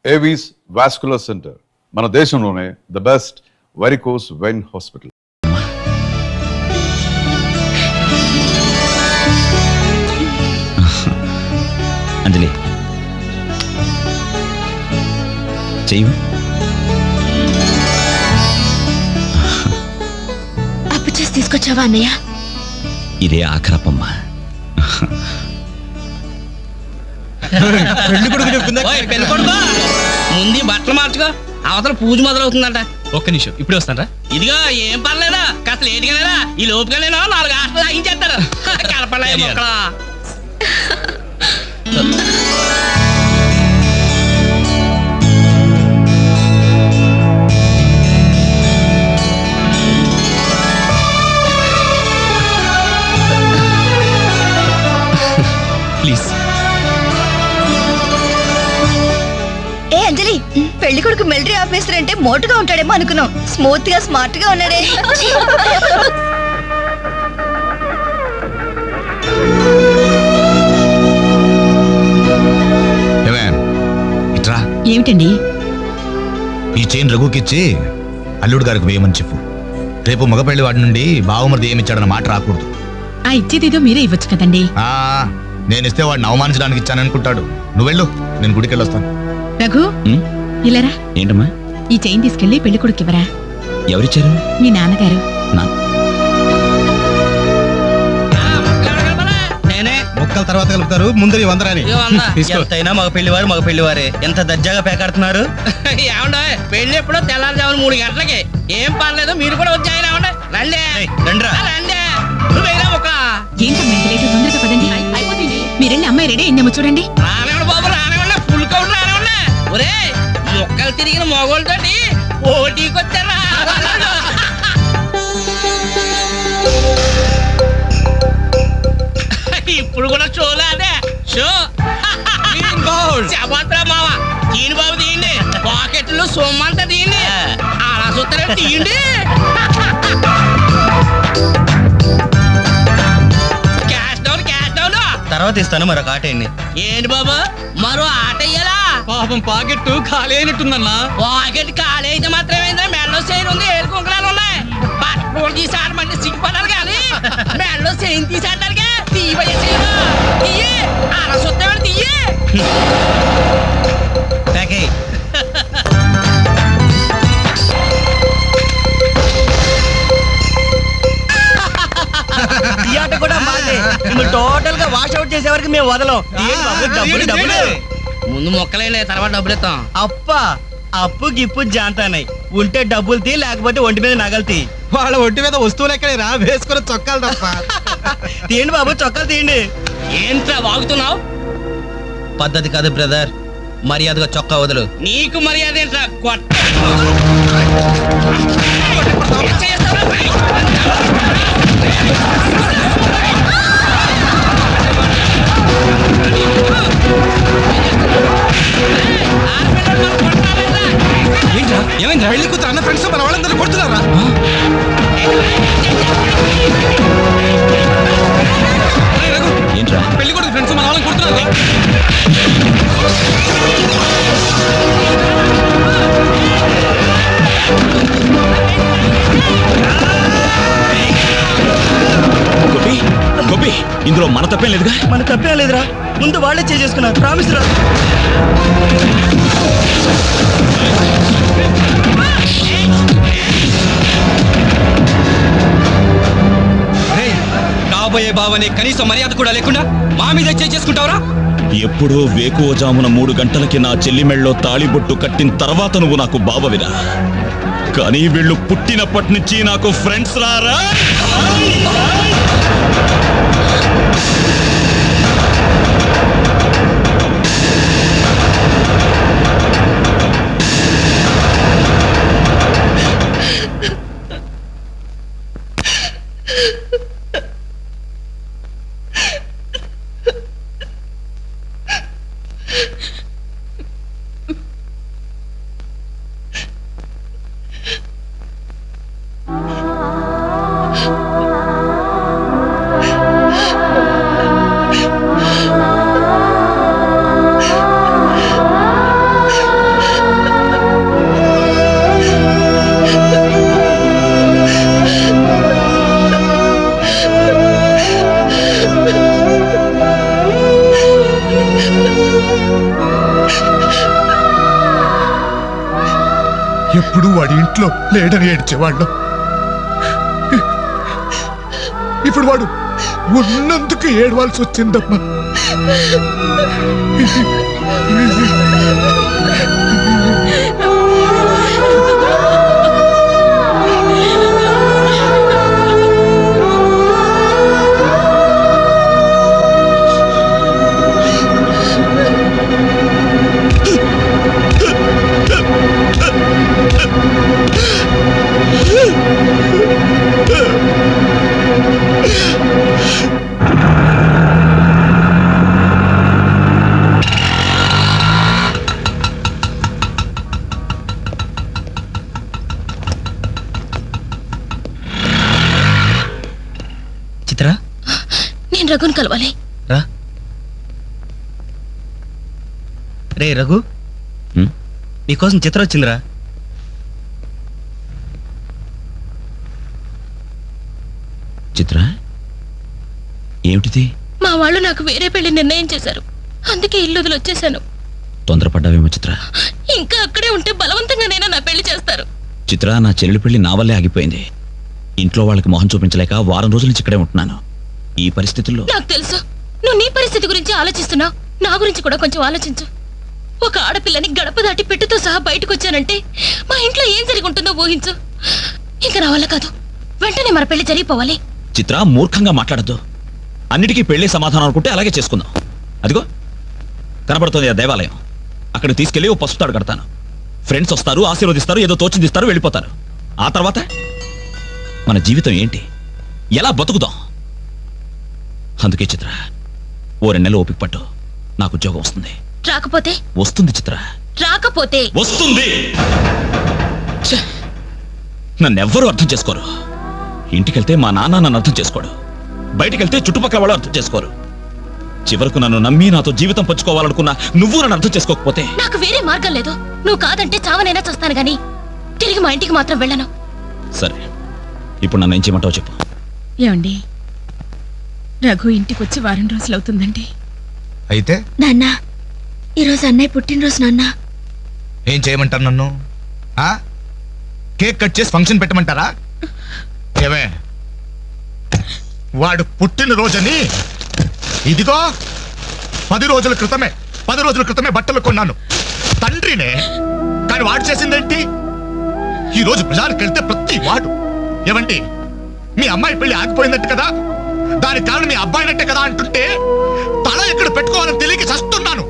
Avis vascular center మన దేశంలోనే the best varicose vein hospital. అంజలి చెయ్యి. అప్పు చేసి తీసుకొచ్చావా అన్నయ్య? ఇదే ఆఖరపమ్మా. ముందు బట్టలు మార్చుకో, అవతల పూజ మొదలవుతుందంట. ఒక్క నిమిషం, ఇప్పుడే వస్తానరా. ఇదిగో ఏం పర్లేదా, కాస్త లేటుగానేరా. ఈ లోపుగా నేను 4 హాస్టల్ లాగించేస్తారు. కలపలే మొక్కలా. ప్లీజ్. ఏ అంజలి, పెళ్లి కొడుకు మిలిటరీ ఆఫీసర్ అంటే మోటుగా ఉంటాడేమో అనుకున్నాం. స్మూత్ గా స్మార్ట్ గా ఉన్నాడే. ఇట్రా. ఏమిటండి? ఈ చైన్ రఘుకిచ్చి అల్లుడు గారికి వేయమని చెప్పు. రేపు మగపెళ్లి వాడి నుండి బావమరిది ఏమిచ్చాడన్న మాట రాకూడదు. ఆ ఇచ్చేదేదో మీరే ఇవ్వచ్చు కదండి. నేను ఇస్తే వాడిని అవమానించడానికి ఇచ్చాననుకుంటాడు. నువ్వు వెళ్ళు, నేను గుడికి వెళ్ళొస్తాను. రఘు, ఇలారా. ఏంటమ్మా? ఈ చైన్ తీసుకెళ్లి పెళ్లి కొడుకు ఇవ్వరా. ఎవరిచ్చారు? మీ నాన్నగారు. మొక్కల తర్వాత కలుపుతారు, ముందు 100 రాని. ఎంతైనా మగ పెళ్లివారే ఎంత దర్జాగా పేకాడుతున్నారు. ఏమండే, పెళ్లి ఎప్పుడో తెల్లారుజామున 3 గంటలకి. ఏం పర్లేదు, మీరు కూడా వచ్చాయి. రండి రండి. తొందరగా పదండి, అయిపోతుంది. మీరెళ్ళి అమ్మాయి రెడీ అయిందేమో చూడండి. రానివ్వండి బాబు, రానివ్వండి. ఫుల్ కౌంట్ రానివ్వండి. ఒరే, మొక్కలు తిరిగిన మొగోళ్ళతోటి పోటీకి వచ్చారా? ఇప్పుడు కూడా షోలాదే షో. చెప్పరా మావ, తీయండి బాబు, తీయండి. పాకెట్లో సొమ్మంతా తీయండి. అలా చూస్తారే, తీయండి. తర్వాత ఇస్తాను మరొక ఆట. ఏంటి బాబు, మరో ఆట ఇయ్యాలా? పాపం పాకెట్ ఖాళీ అయినట్టుందన్నా. పాకెట్ ఖాళీ అయితే మాత్రమేంద్రా, మెడలో చైన్ ఉంది, ఏడు కుంకలాలు ఉన్నాయి. బట్టలు తీసి ఆడమంటే సిగ్గుపడాలి కానీ మెడలో చైన్ తీసి ఆడడానికి తీయే అలా చూస్తామని తీయే. ఈ ఆట కూడా మాదే. టోటల్ గా వాష్ అవుట్ చేసే వరకు మేము వదలం. ముందు మొక్కలైనా తర్వాత డబ్బులు ఇస్తాం. అప్పు గిప్పు జాంతానాయి. ఉంటే డబ్బులు తీ, లేకపోతే ఒంటి మీద నగలు తీ. వాళ్ళ ఒంటి మీద వస్తువులు ఎక్కడైనా వేసుకుని చొక్కాలు తప్ప. తీయండి బాబు, చొక్కాలు తీయండి. ఏంట్రా వాగుతున్నావు? పద్ధతి కాదు బ్రదర్, మర్యాదగా చొక్కా వదులు. నీకు మర్యాద ఏంట్రా? ఏమైంది? పెళ్లి కూతురు అన్న ఫ్రెండ్స్ మన వాళ్ళందరూ కొడుతున్నారా? ఏంట్రా? పెళ్లి కొడుకు ఫ్రెండ్స్ మన వాళ్ళని కొడుతున్నారా? గోపి, ఇందులో మన తప్పేం లేదుగా? మన తప్పేం లేదురా, ముందు వాళ్ళే చేసుకున్నారు. ప్రామిస్ రా. కాబోయే బావని కనీసం మర్యాద కూడా లేకుండా మా మీద చేసుకుంటావరా? ఎప్పుడో వేకువజామున 3 గంటలకి నా చెల్లి మెళ్ళలో తాళిబొట్టు కట్టిన తర్వాత నువ్వు నాకు బావవిరా. కానీ వీళ్ళు పుట్టినప్పటి నుంచి నాకు ఫ్రెండ్స్ రారా. ఎప్పుడు వాడి ఇంట్లో లేడని ఏడ్చేవాళ్ళం. ఇప్పుడు వాడు ఉన్నందుకు ఏడవాల్సి వచ్చిందమ్మా. చిత్ర నేను రఘుని కలవాలి. రా. రే రఘు, నీకోసం చిత్ర వచ్చిందిరా. చిత్ర, ఏమిటిది? మా వాళ్ళు నాకు వేరే పెళ్లి నిర్ణయం చేశారు. అందుకే ఇల్లు వదిలి వచ్చేసాను. తొందరపడ్డావేమో చిత్ర. ఇంకా అక్కడే ఉంటే బలవంతంగానైనా నా పెళ్లి చేస్తారు. చిత్ర, నా చెల్లెలి పెళ్లి నా వల్లే ఆగిపోయింది. ఇంట్లో వాళ్ళకి మొహం చూపించలేక వారం రోజుల నుంచి ఇక్కడే ఉంటున్నాను. ఈ పరిస్థితుల్లో నాకు తెలుసు నువ్వు నీ పరిస్థితి గురించి ఆలోచిస్తున్నావు. నా గురించి కూడా కొంచెం ఆలోచించు. ఒక ఆడపిల్లని గడప దాటి పెట్టుతో సహా బయటకు వచ్చానంటే మా ఇంట్లో ఏం జరిగి ఉంటుందో ఊహించు. ఇంకా నా వల్ల కాదు. వెంటనే మన పెళ్లి జరిగిపోవాలి. చిత్ర, మూర్ఖంగా మాట్లాడద్దు. అన్నిటికీ పెళ్లి సమాధానం అనుకుంటే అలాగే చేసుకుందాం. అదిగో కనబడుతుంది ఆ దేవాలయం. అక్కడ తీసుకెళ్లి ఓ పసుపు తాడు కడతాను. ఫ్రెండ్స్ వస్తారు, ఆశీర్వదిస్తారు, ఏదో తోచిందిస్తారు, వెళ్ళిపోతారు. ఆ తర్వాత మన జీవితం ఏంటి, ఎలా బతుకుదాం? అందుకే చిత్ర, ఓ 2 నెలలు ఓపిక పట్టు. నాకు ఉద్యోగం వస్తుంది. రాకపోతే? వస్తుంది చిత్ర, రాకపోతే వస్తుంది. ఛే! నన్నెవ్వరూ అర్థం చేసుకోరు. ఇంటికెళ్తే మా నాన్న నన్ను అర్థం చేసుకోడు. బయటికెళ్తే చుట్టుపక్కల వాళ్ళు అర్థం చేసుకోరు. చివరకు నన్ను నమ్మి నాతో జీవితం పంచుకోవాలనుకున్నా నువ్వు నన్ను అర్థం చేసుకోకపోతే నాకు వేరే మార్గం లేదు. నువ్వు కాదంటే చావనైనా చూస్తాను గాని తిరిగి మా ఇంటికి మాత్రం వెళ్ళను. సరే, ఇప్పుడు నన్ను ఏం చేయమంటావు చెప్పు. ఏమండి, రఘు ఇంటికి వచ్చి వారం రోజులు అవుతుందండి. అయితే నాన్న, ఈరోజు అన్నయ్య పుట్టినరోజు. నాన్న, ఏం చేయమంటారు నన్ను? కేక్ కట్ చేసి ఫంక్షన్ పెట్టమంటారా? ఏమే, వాడు పుట్టినరోజని ఇదిగో 10 రోజుల క్రితమే బట్టలు కొన్నాను. తండ్రినే, కానీ వాడు చేసిందేంటి? ఈ రోజు బజార్కి వెళ్తే ప్రతి వాడు ఏమండి మీ అమ్మాయి పెళ్లి ఆగిపోయిందట్టు కదా, దానికి కారణం మీ అబ్బాయినట్టే కదా అంటుంటే తల ఎక్కడ పెట్టుకోవాలని తెలియక చస్తున్నాను.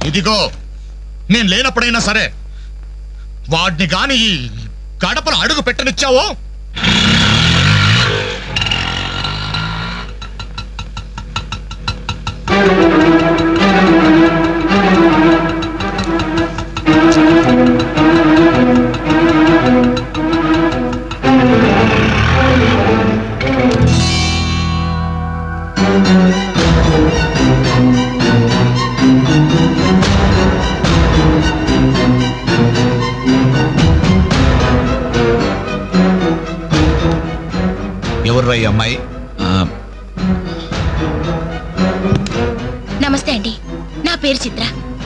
ఇదిగో నేను లేనప్పుడైనా సరే వాడిని గాని ఈ గడపలు అడుగు పెట్టనిచ్చావో ఎవర్రా ఈ అమ్మాయి? నమస్తే అండి. నా పేరు చిత్ర.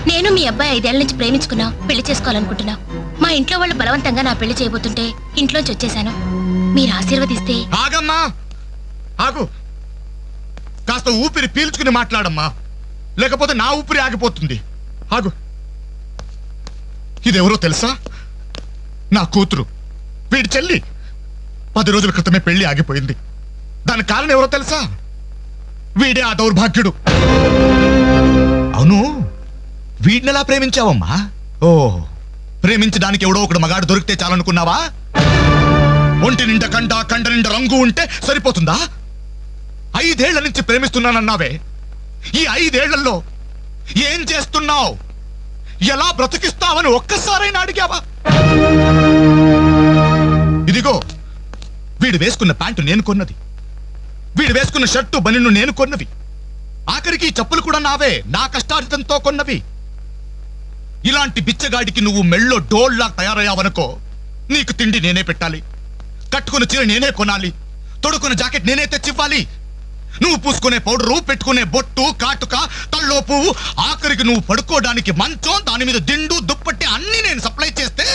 నేను మీ అబ్బాయి 5 ఏళ్ల నుంచి ప్రేమించుకున్నాం, పెళ్లి చేసుకోవాలనుకుంటున్నాం. మా ఇంట్లో వాళ్ళు బలవంతంగా నా పెళ్లి చేయబోతుంటే ఇంట్లోంచి వచ్చేసాను. మీరు ఆశీర్వదిస్తే. ఆగమ్మా, ఆగు. కాస్త ఊపిరి పీల్చుకుని మాట్లాడమ్మా, లేకపోతే నా ఊపిరి ఆగిపోతుంది. ఆగు. ఇదెవరో తెలుసా? నా కూతురు, వీడి చెల్లి. 10 రోజుల క్రితమే పెళ్లి ఆగిపోయింది. దానికి కారణం ఎవరో తెలుసా? వీడే ఆ దౌర్భాగ్యుడు. అవును, వీడిని ఎలా ప్రేమించావమ్మా? ఓ, ప్రేమించడానికి ఎవడో ఒకడు మగాడు దొరికితే చాలనుకున్నావా? ఒంటి నిండా కండ నిండా రంగు ఉంటే సరిపోతుందా? 5 ఏళ్ల నుంచి ప్రేమిస్తున్నానన్నావే, ఈ 5 ఏళ్లలో ఏం చేస్తున్నావు? ఎలా బ్రతికిస్తావని ఒక్కసారైనా అడిగావా? ఇదిగో వీడు వేసుకున్న ప్యాంటు నేను కొన్నది, వీడు వేసుకున్న షర్టు బనిన్ను నేను కొన్నవి, ఆఖరికి చెప్పులు కూడా నావే, నా కష్టార్జితంతో కొన్నవి. ఇలాంటి బిచ్చగాడికి నువ్వు మెళ్ళో డోల్లా తయారయ్యావనుకో, నీకు తిండి నేనే పెట్టాలి, కట్టుకున్న చీర నేనే కొనాలి, తొడుకున్న జాకెట్ నేనే తెచ్చివ్వాలి. నువ్వు పూసుకునే పౌడరు, పెట్టుకునే బొట్టు, కాటుక, తల్లో పువ్వు, ఆఖరికి నువ్వు పడుకోవడానికి మంచం, దాని మీద దిండు, దుప్పట్టి అన్ని నేను సప్లై చేస్తే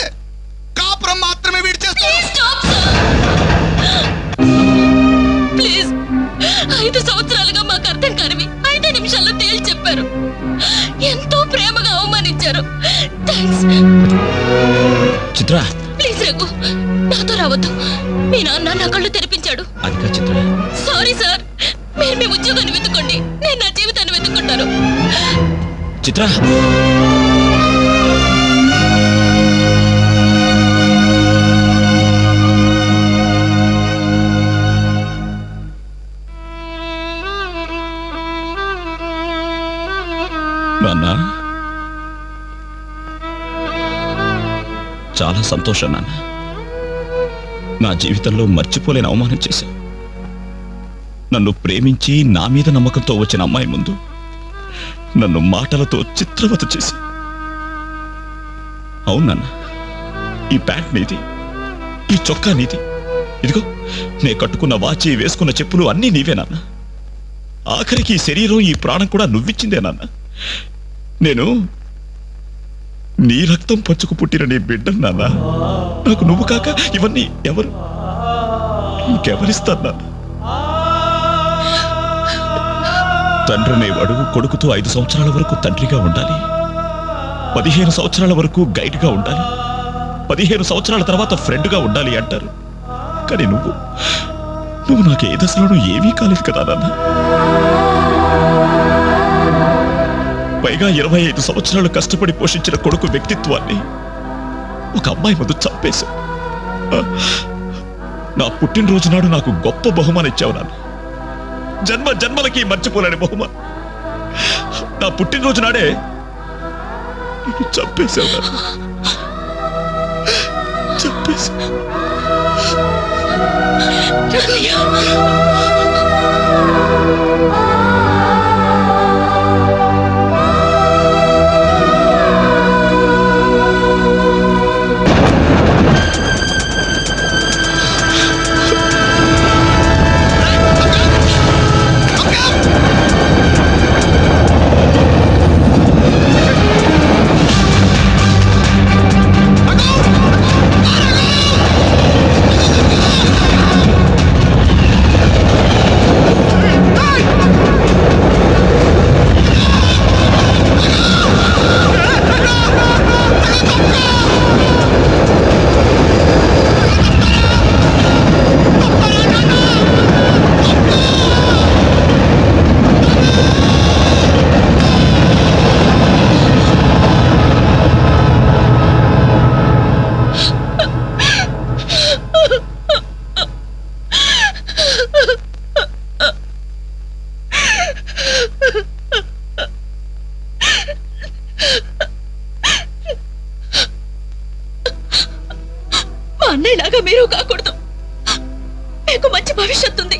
కాపురం మాత్రమే వీడి చేస్తాడు. ప్లీజ్ 5 సంవత్సరాలుగా మాకు అర్థం కానివి 5 నిమిషాల్లో తేల్చి చెప్పారు. ఎంతో ప్రేమగా అవమానించారు. థ్యాంక్స్. చిత్ర ప్లీజ్ రఘు, నాతో రావద్దు. మీ నాన్న నా కళ్ళు తెరిపించాడు. అది కాదు చిత్ర. సారీ సార్, మీరు మీ ఉద్యోగాన్ని వెతుక్కోండి, నేను నా జీవితాన్ని వెతుక్కుంటాను. చిత్ర నాన్న, చాలా సంతోషం నాన్న. నా జీవితంలో మర్చిపోలేని అవమానం చేశావు. నన్ను ప్రేమించి నా మీద నమ్మకంతో వచ్చిన అమ్మాయి ముందు నన్ను మాటలతో చిత్రవత చేసి. అవును నాన్న, ఈ ప్యాంట్ నీది, ఈ చొక్కా నీది, ఇదిగో నే కట్టుకున్న వాచి, వేసుకున్న చెప్పులు అన్నీ నీవే నాన్న. ఆఖరికి ఈ శరీరం, ఈ ప్రాణం కూడా నువ్విచ్చిందే నాన్న. నేను నీ రక్తం పంచుకు పుట్టిన నీ బిడ్డను నాన్న. నాకు నువ్వు కాక ఇవన్నీ ఎవరు, ఇంకెవరిస్తారు నాన్న? తండ్రి అనేవాడు కొడుకుతో 5 సంవత్సరాల వరకు తండ్రిగా ఉండాలి, 15 సంవత్సరాల వరకు గైడ్గా ఉండాలి, 15 సంవత్సరాల తర్వాత ఫ్రెండ్గా ఉండాలి అంటారు. కానీ నువ్వు నాకు ఏ దశలోనూ ఏమీ కాలేదు కదా నాన్న. పైగా 25 సంవత్సరాలు కష్టపడి పోషించిన కొడుకు వ్యక్తిత్వాన్ని ఒక అమ్మాయి ముందు చంపేశా. నా పుట్టినరోజు నాడు నాకు గొప్ప బహుమానం ఇచ్చావు నాన్న. జన్మ జన్మలకి మర్చిపోలేని బహుమానం. నా పుట్టినరోజు నాడే నేను చంపేశావు నాన్న. చంపేశా. అన్నయ్యలాగా మీరు కాకూడదు. మీకు మంచి భవిష్యత్తు ఉంది.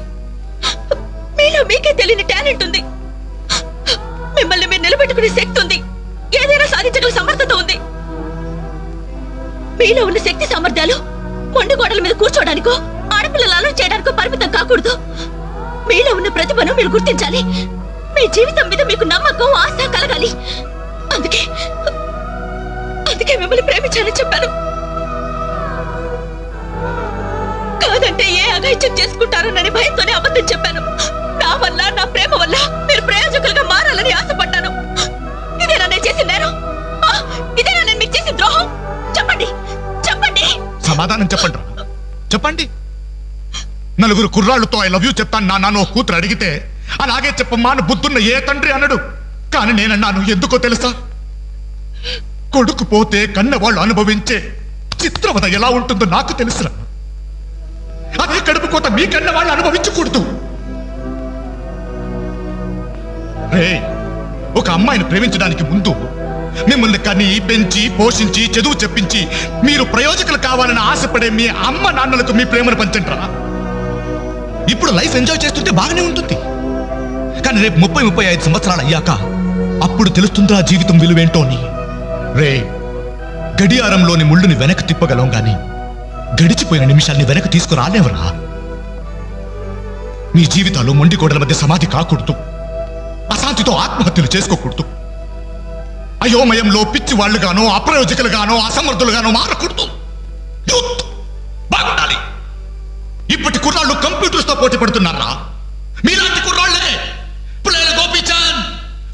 మీలో మీకే తెలియని టాలెంట్ ఉంది. మిమ్మల్ని మీరు నిలబెట్టుకునే శక్తి ఉంది. ఏదైనా సాధించగల సమర్థత ఉంది. మీలో ఉన్న శక్తి సామర్థ్యాలు మొండి గోడల మీద కూర్చోడానికో, ఆడపిల్లలు అలర్ట్ చేయడానికో పరిమితం కాకూడదు. మీలో ఉన్న ప్రతిభను మీరు గుర్తించాలి. మీ జీవితం మీద మీకు నమ్మకం, ఆశ కలగాలి. అందుకే మిమ్మల్ని ప్రేమించాలని చెప్పాను. కాదంటే ఏ అఘాయిత్యం చేసుకుంటారోనని భయంతోనే అబద్ధం చెప్పాను. నా వల్ల, నా ప్రేమ వల్ల మీరు ప్రయోజకులుగా మారాలని ఆశపడ్డాను. ఇదేనా నేను చేసిన నేరం? ఇదేనా నేను మీకు చేసిన ద్రోహం? చెప్పండి, చెప్పండి. సమాధానం చెప్పండి. చెప్పండి. నలుగురు కుర్రాళ్ళతో ఐ లవ్ యూ చెప్తాను నాన్న ఓ కూతురు అడిగితే అలాగే చెప్పమ్మా అని బుద్ధున్న ఏ తండ్రి అనడు. కానీ నేనన్నాను. ఎందుకో తెలుసా? కొడుకు పోతే కన్నవాళ్ళు అనుభవించే చిత్రవద ఎలా ఉంటుందో నాకు తెలుసురా. అదే కడుపు కోత మీ కన్న వాళ్ళు అనుభవించకూడదు. రే, ఒక అమ్మాయిని ప్రేమించడానికి ముందు మిమ్మల్ని కని, పెంచి, పోషించి, చదువు చెప్పించి మీరు ప్రయోజకులు కావాలని ఆశపడే మీ అమ్మ నాన్నలకు మీ ప్రేమను పంచంట్రా. ఇప్పుడు లైఫ్ ఎంజాయ్ చేస్తుంటే బాగానే ఉంటుంది. కానీ రేపు 30-35 సంవత్సరాలు అయ్యాక అప్పుడు తెలుస్తుందా జీవితం విలువేంటో అని. రే, గడియారంలోని ముళ్ళుని వెనక్కి తిప్పగలం గాని గడిచిపోయిన నిమిషాల్ని వెనక్కి తీసుకురాలేవరా. మీ జీవితాలు మొండి గోడల మధ్య సమాధి కాకూడదు. అశాంతితో ఆత్మహత్యలు చేసుకోకూడదు. అయోమయంలో పిచ్చి వాళ్ళుగానో, అప్రయోజకులుగానో, అసమర్థులుగానో మారకూడదు. యూత్ బాగుండాలి. ఇప్పటి కుర్రాళ్ళు కంప్యూటర్స్ తో పోటీ పడుతున్నారా? మీలాంటి కుర్రాళ్ళే పిల్లల గోపీచంద్,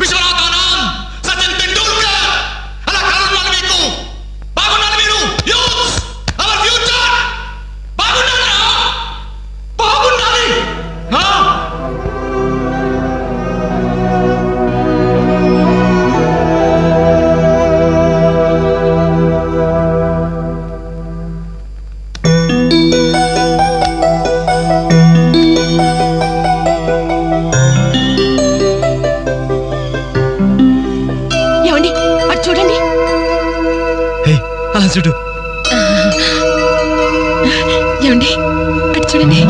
విశ్వనాథ్ ఆనంద్, సచిన్ టెండూల్కర్ అలా కారణాలు మీకు. బాగుండాలి మీరు. Youth our future. బాగుండాలి, బాగుండాలి. ఏమండి అటు చూడండి. అలా చూడు. ఏమండి అటు చూడండి.